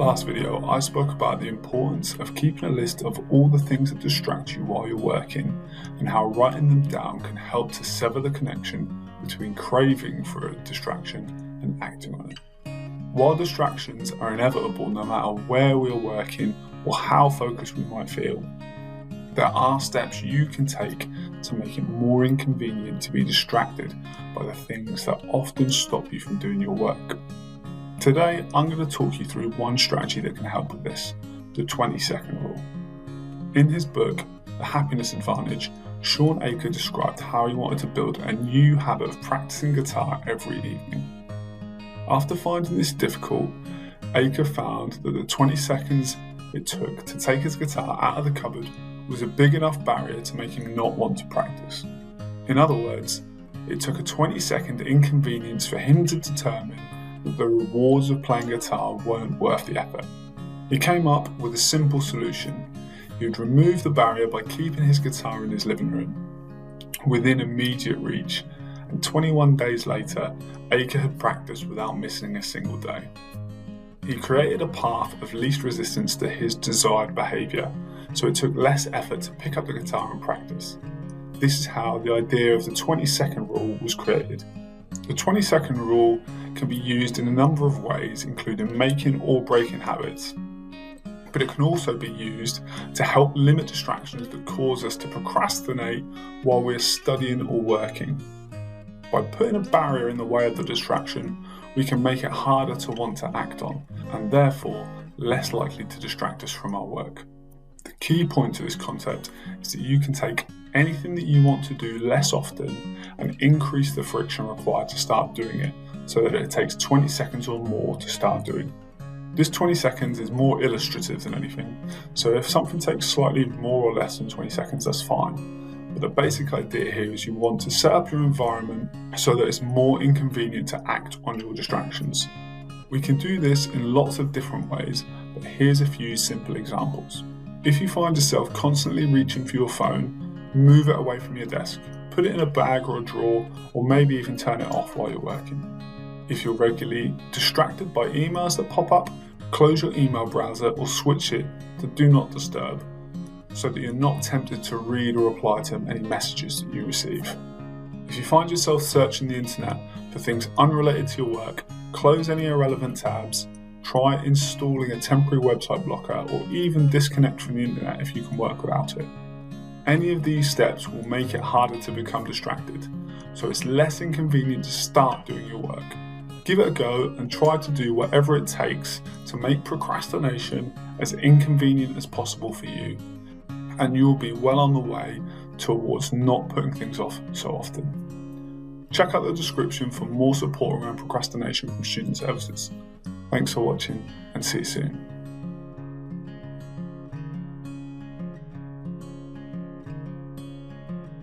last video, I spoke about the importance of keeping a list of all the things that distract you while you're working, and how writing them down can help to sever the connection between craving for a distraction and acting on it. While distractions are inevitable no matter where we are working or how focused we might feel, there are steps you can take to make it more inconvenient to be distracted by the things that often stop you from doing your work. Today, I'm going to talk you through one strategy that can help with this, the 20-second rule. In his book, The Happiness Advantage, Shawn Achor described how he wanted to build a new habit of practicing guitar every evening. After finding this difficult, Achor found that the 20 seconds it took to take his guitar out of the cupboard was a big enough barrier to make him not want to practice. In other words, it took a 20-second inconvenience for him to determine that the rewards of playing guitar weren't worth the effort. He came up with a simple solution. He would remove the barrier by keeping his guitar in his living room, within immediate reach, and 21 days later, Achor had practiced without missing a single day. He created a path of least resistance to his desired behaviour, so it took less effort to pick up the guitar and practice. This is how the idea of the 20-second rule was created. The 20-second rule can be used in a number of ways, including making or breaking habits, but it can also be used to help limit distractions that cause us to procrastinate while we're studying or working. By putting a barrier in the way of the distraction, we can make it harder to want to act on, and therefore less likely to distract us from our work. The key point to this concept is that you can take anything that you want to do less often and increase the friction required to start doing it, so that it takes 20 seconds or more to start doing. This 20 seconds is more illustrative than anything, so if something takes slightly more or less than 20 seconds, that's fine. But the basic idea here is you want to set up your environment so that it's more inconvenient to act on your distractions. We can do this in lots of different ways, but here's a few simple examples. If you find yourself constantly reaching for your phone, move it away from your desk. Put it in a bag or a drawer, or maybe even turn it off while you're working. If you're regularly distracted by emails that pop up, close your email browser or switch it to Do Not Disturb, so that you're not tempted to read or reply to any messages that you receive. If you find yourself searching the internet for things unrelated to your work, close any irrelevant tabs, try installing a temporary website blocker, or even disconnect from the internet if you can work without it. Any of these steps will make it harder to become distracted, so it's less inconvenient to start doing your work. Give it a go and try to do whatever it takes to make procrastination as inconvenient as possible for you, and you'll be well on the way towards not putting things off so often. Check out the description for more support around procrastination from Student Services. Thanks for watching, and see you soon.